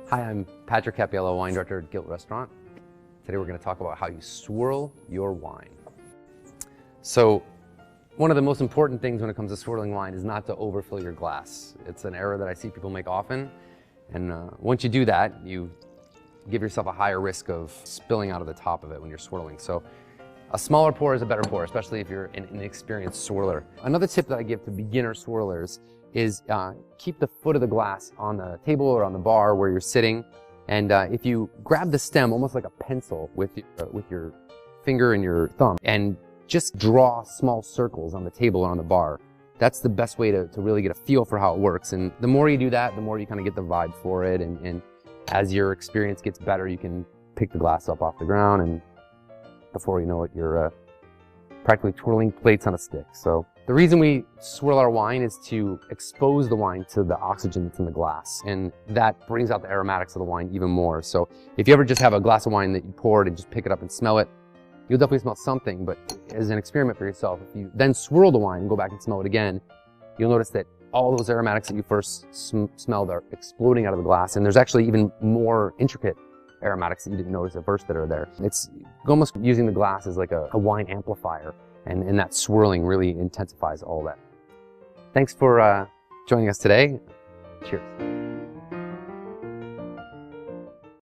Hi, I'm Patrick Cappiello, wine director at Gilt Restaurant. Today we're going to talk about how you swirl your wine. So, one of the most important things when it comes to swirling wine is not to overfill your glass. It's an error that I see people make often, and once you do that, you give yourself a higher risk of spilling out of the top of it when you're swirling. So, a smaller pour is a better pour, especially if you're an inexperienced swirler. Another tip that I give to beginner swirlers is keep the foot of the glass on the table or on the bar where you're sitting, and if you grab the stem almost like a pencil with your finger and your thumb and just draw small circles on the table or on the bar, that's the best way to really get a feel for how it works. And the more you do that, the more you kind of get the vibe for it, and as your experience gets better, you can pick the glass up off the ground, and before you know it, you're practically twirling plates on a stick. So the reason we swirl our wine is to expose the wine to the oxygen that's in the glass, and that brings out the aromatics of the wine even more. So if you ever just have a glass of wine that you poured and just pick it up and smell it, you'll definitely smell something, but as an experiment for yourself, if you then swirl the wine and go back and smell it again, you'll notice that all those aromatics that you first smelled are exploding out of the glass, and there's actually even more intricate aromatics that you didn't notice at first that are there. It's almost using the glass as like a wine amplifier, and that swirling really intensifies all that. Thanks for joining us today. Cheers.